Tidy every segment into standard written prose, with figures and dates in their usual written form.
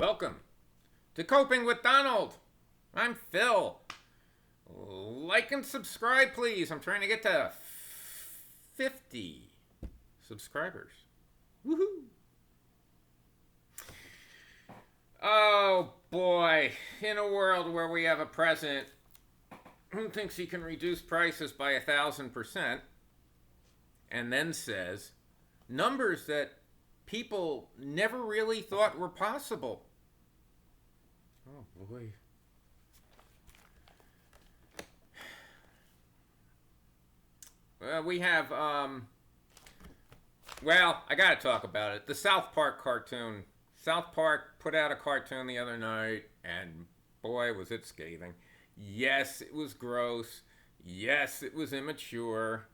Welcome to Coping with Donald. I'm Phil. Like and subscribe, please. I'm trying to get to 50 subscribers. Woohoo! Oh boy, in a world where we have a president who thinks he can reduce prices by 1,000% and then says numbers that people never really thought were possible. Oh boy. We have, well, I gotta talk about it. The South Park cartoon. South Park put out a cartoon the other night, and boy, was it scathing. Yes, it was gross. Yes, it was immature.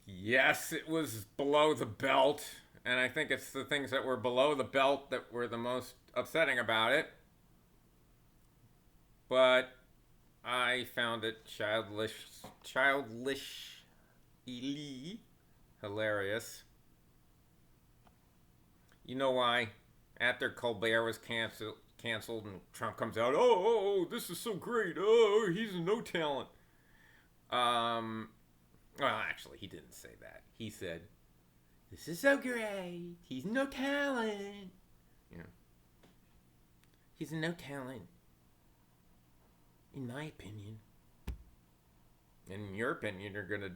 Yes, it was below the belt. And I think it's the things that were below the belt that were the most upsetting about it. But I found it childishly hilarious. You know why? After Colbert was canceled and Trump comes out, oh, this is so great. Oh, he's a no talent. Well, actually, he didn't say that. He said, this is so great. He's no talent. You know, he's a no talent. In my opinion. In your opinion, you're going to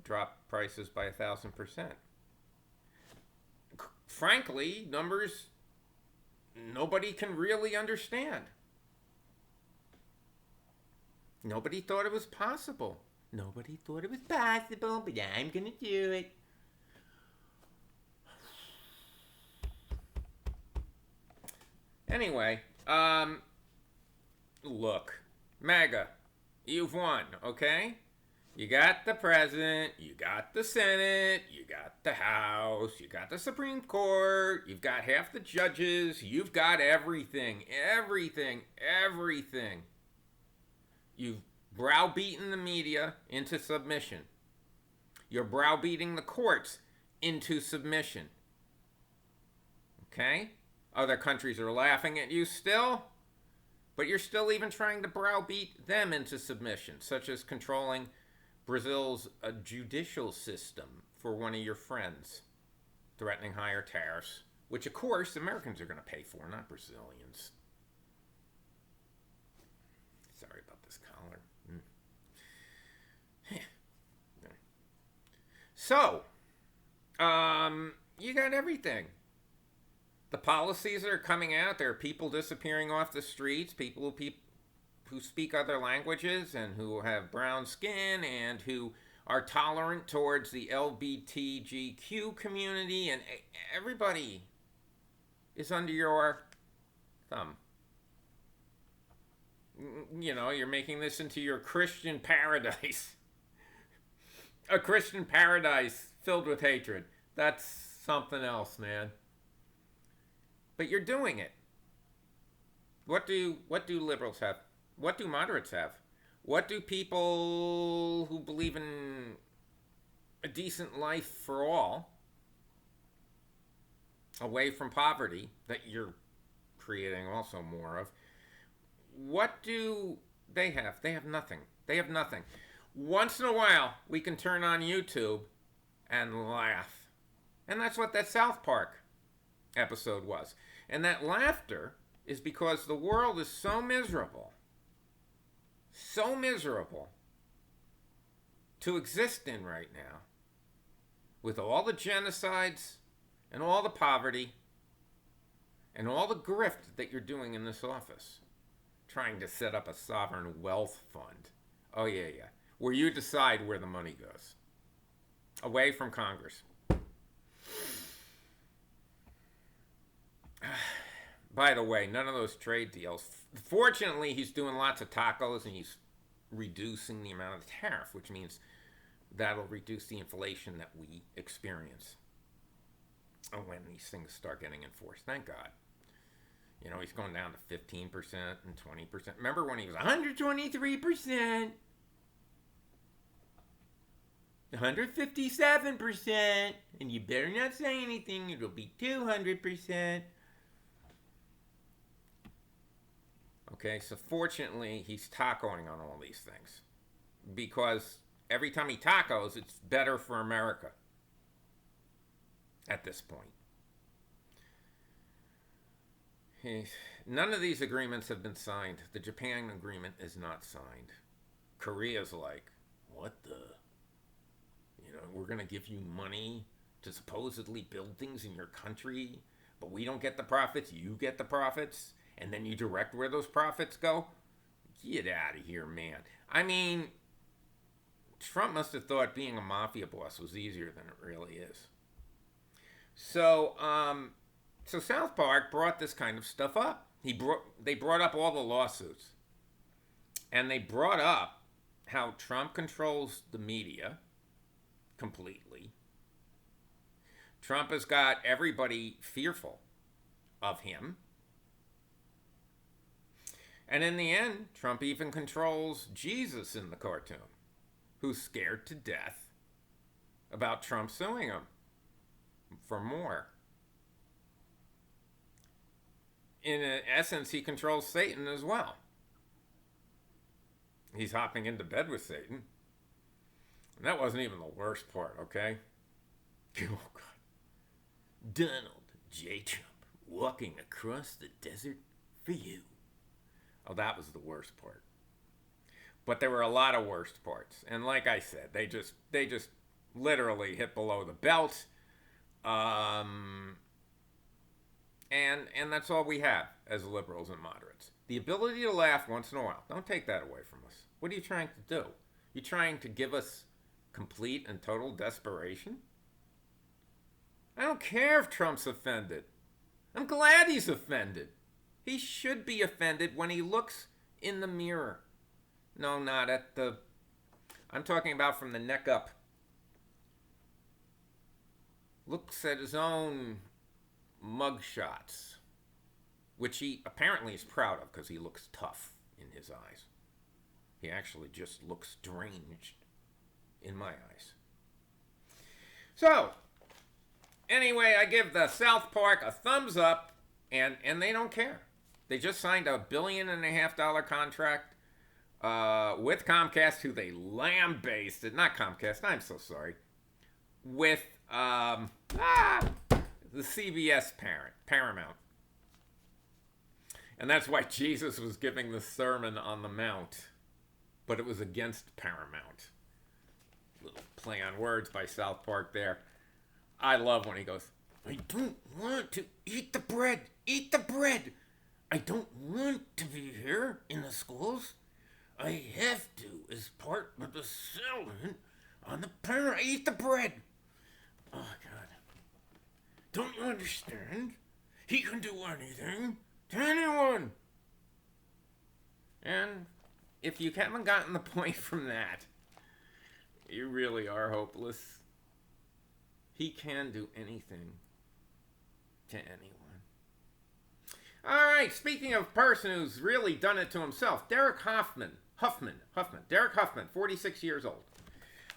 drop prices by 1,000%. Frankly, numbers nobody can really understand. Nobody thought it was possible. Nobody thought it was possible, but I'm going to do it. Anyway, look, MAGA, you've won, okay? You got the president, you got the Senate, you got the House, you got the Supreme Court, you've got half the judges, you've got everything. You've browbeaten the media into submission. You're browbeating the courts into submission. Okay? Other countries are laughing at you still, but you're still even trying to browbeat them into submission, such as controlling Brazil's judicial system for one of your friends, threatening higher tariffs, which of course Americans are going to pay for, not Brazilians. Sorry about this collar. So, you got everything. The policies that are coming out, there are people disappearing off the streets, people who speak other languages and who have brown skin and who are tolerant towards the LGBTQ community, and everybody is under your thumb. You know, you're making this into your Christian paradise. A Christian paradise filled with hatred. That's something else, man. But you're doing it. What do liberals have? What do moderates have? What do people who believe in a decent life for all, away from poverty, that you're creating also more of, what do they have? They have nothing. They have nothing. Once in a while, we can turn on YouTube and laugh. And that's what that South Park episode was. And that laughter is because the world is so miserable to exist in right now, with all the genocides and all the poverty and all the grift that you're doing in this office, trying to set up a sovereign wealth fund. Oh yeah, where you decide where the money goes, away from Congress. By the way, none of those trade deals. Fortunately, he's doing lots of tacos and he's reducing the amount of the tariff, which means that'll reduce the inflation that we experience when these things start getting enforced. Thank God. You know, he's going down to 15% and 20%. Remember when he was 123%? 157%, and you better not say anything, it'll be 200%. Okay, so fortunately, he's tacoing on all these things. Because every time he tacos, it's better for America at this point. None of these agreements have been signed. The Japan agreement is not signed. Korea's like, what the? You know, we're going to give you money to supposedly build things in your country, but we don't get the profits, you get the profits, and then you direct where those profits go? Get out of here, man. I mean, Trump must have thought being a mafia boss was easier than it really is. So South Park brought this kind of stuff up. They brought up all the lawsuits. And they brought up how Trump controls the media completely. Trump has got everybody fearful of him. And in the end, Trump even controls Jesus in the cartoon, who's scared to death about Trump suing him for more. In essence, he controls Satan as well. He's hopping into bed with Satan. And that wasn't even the worst part, okay? Oh, God. Donald J. Trump walking across the desert for you. Oh, that was the worst part. But there were a lot of worst parts. And like I said, they just literally hit below the belt. And that's all we have as liberals and moderates. The ability to laugh once in a while. Don't take that away from us. What are you trying to do? You trying to give us complete and total desperation? I don't care if Trump's offended. I'm glad he's offended. He should be offended when he looks in the mirror. No, not at the... I'm talking about from the neck up. Looks at his own mugshots, which he apparently is proud of because he looks tough in his eyes. He actually just looks deranged in my eyes. So, anyway, I give the South Park a thumbs up, and they don't care. They just signed a $1.5 billion contract with Comcast, who they lambasted. Not Comcast, I'm so sorry. With the CBS parent, Paramount. And that's why Jesus was giving the Sermon on the Mount. But it was against Paramount. Little play on words by South Park there. I love when he goes, I don't want to eat the bread. Eat the bread. I don't want to be here in the schools. I have to as part of the settlement on the parent. I eat the bread. Oh, God. Don't you understand? He can do anything to anyone. And if you haven't gotten the point from that, you really are hopeless. He can do anything to anyone. All right, speaking of a person who's really done it to himself, Derek Huffmann, Derek Huffmann, 46 years old.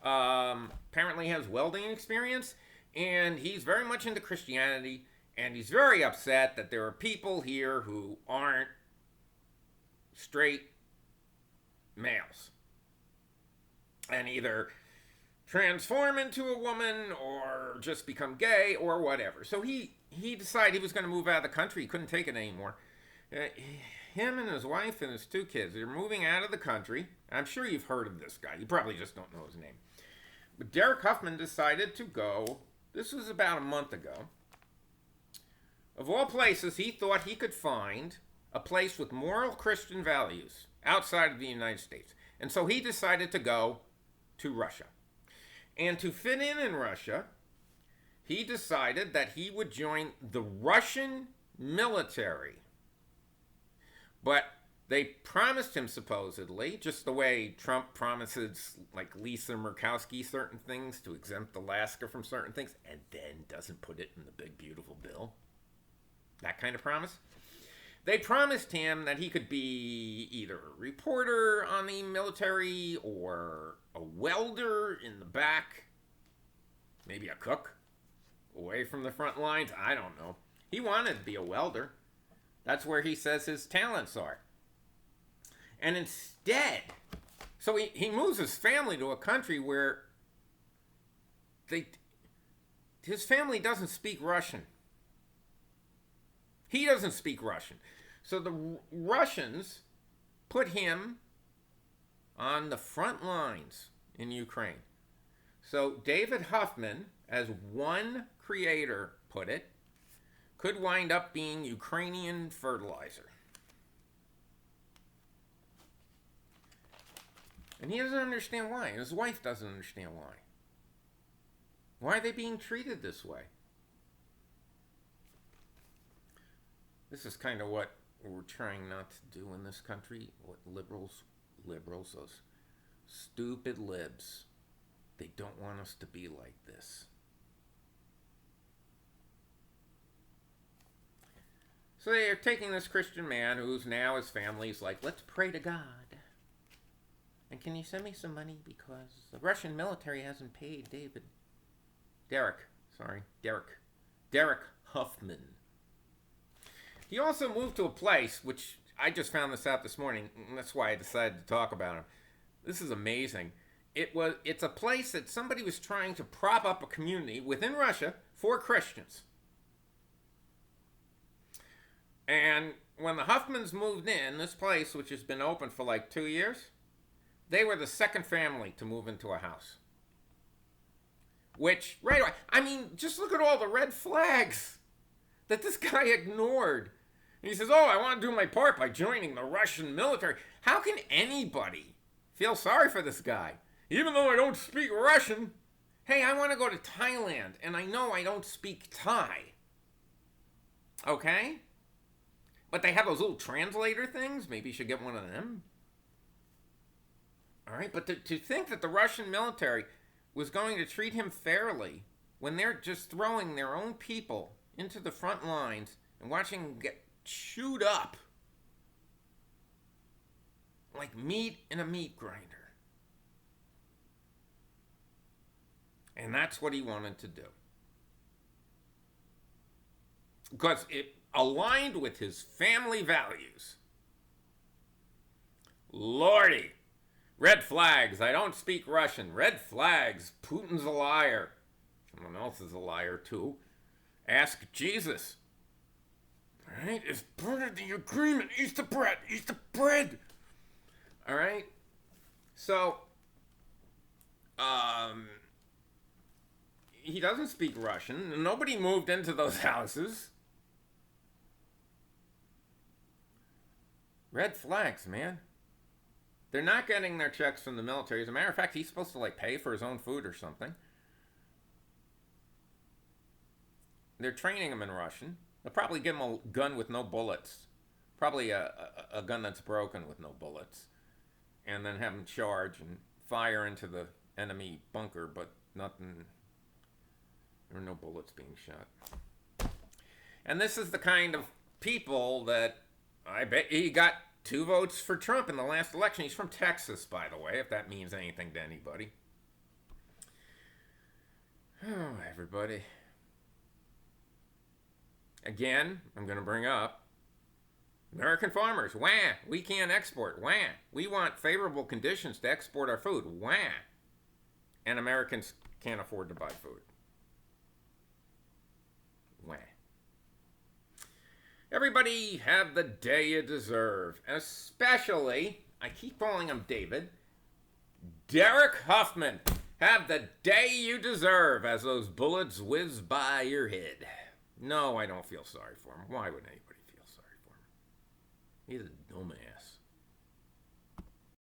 Apparently has welding experience, and he's very much into Christianity, and he's very upset that there are people here who aren't straight males and either transform into a woman or just become gay or whatever. So he decided he was going to move out of the country. He couldn't take it anymore. Him and his wife and his 2 kids, they're moving out of the country. I'm sure you've heard of this guy. You probably just don't know his name. But Derek Huffmann decided to go, this was about a month ago. Of all places, he thought he could find a place with moral Christian values outside of the United States. And so he decided to go to Russia. And to fit in Russia, he decided that he would join the Russian military. But they promised him, supposedly, just the way Trump promises, like Lisa Murkowski, certain things, to exempt Alaska from certain things, and then doesn't put it in the big, beautiful bill. That kind of promise. They promised him that he could be either a reporter on the military or a welder in the back Maybe a cook? Away from the front lines? I don't know. He wanted to be a welder. That's where he says his talents are. And instead, so he moves his family to a country where his family doesn't speak Russian. He doesn't speak Russian. So the Russians put him on the front lines in Ukraine. So David Huffmann, as one creator put it, could wind up being Ukrainian fertilizer. And he doesn't understand why. And his wife doesn't understand why. Why are they being treated this way? This is kind of what we're trying not to do in this country. What liberals, those stupid libs, they don't want us to be like this. So they are taking this Christian man who's now his family's like, let's pray to God. And can you send me some money because the Russian military hasn't paid Derek Huffmann. He also moved to a place, which I just found this out this morning, and that's why I decided to talk about him. This is amazing. It's a place that somebody was trying to prop up a community within Russia for Christians. And when the Huffmans moved in, this place, which has been open for like 2 years, they were the second family to move into a house. Which, right away, I mean, just look at all the red flags that this guy ignored. And he says, oh, I want to do my part by joining the Russian military. How can anybody feel sorry for this guy? Even though I don't speak Russian, hey, I want to go to Thailand, and I know I don't speak Thai. Okay? But they have those little translator things. Maybe you should get one of them. All right, but to think that the Russian military was going to treat him fairly when they're just throwing their own people into the front lines and watching them get chewed up like meat in a meat grinder. And that's what he wanted to do. Because it aligned with his family values. Lordy. Red flags. I don't speak Russian. Red flags. Putin's a liar. Someone else is a liar too. Ask Jesus. All right? It's part of the agreement. Eat the bread. Eat the bread. All right? So, he doesn't speak Russian. Nobody moved into those houses. Red flags, man. They're not getting their checks from the military. As a matter of fact, he's supposed to like pay for his own food or something. They're training him in Russian. They'll probably give him a gun with no bullets. Probably a gun that's broken with no bullets. And then have him charge and fire into the enemy bunker, but nothing. There are no bullets being shot. And this is the kind of people that I bet he got 2 votes for Trump in the last election. He's from Texas, by the way, if that means anything to anybody. Oh, everybody. Again, I'm going to bring up American farmers. Wah! We can't export. Wah! We want favorable conditions to export our food. Wah! And Americans can't afford to buy food. Wah. Everybody have the day you deserve. Especially, I keep calling him David, Derek Huffmann. Have the day you deserve as those bullets whiz by your head. No, I don't feel sorry for him. Why would anybody feel sorry for him? He's a dumbass.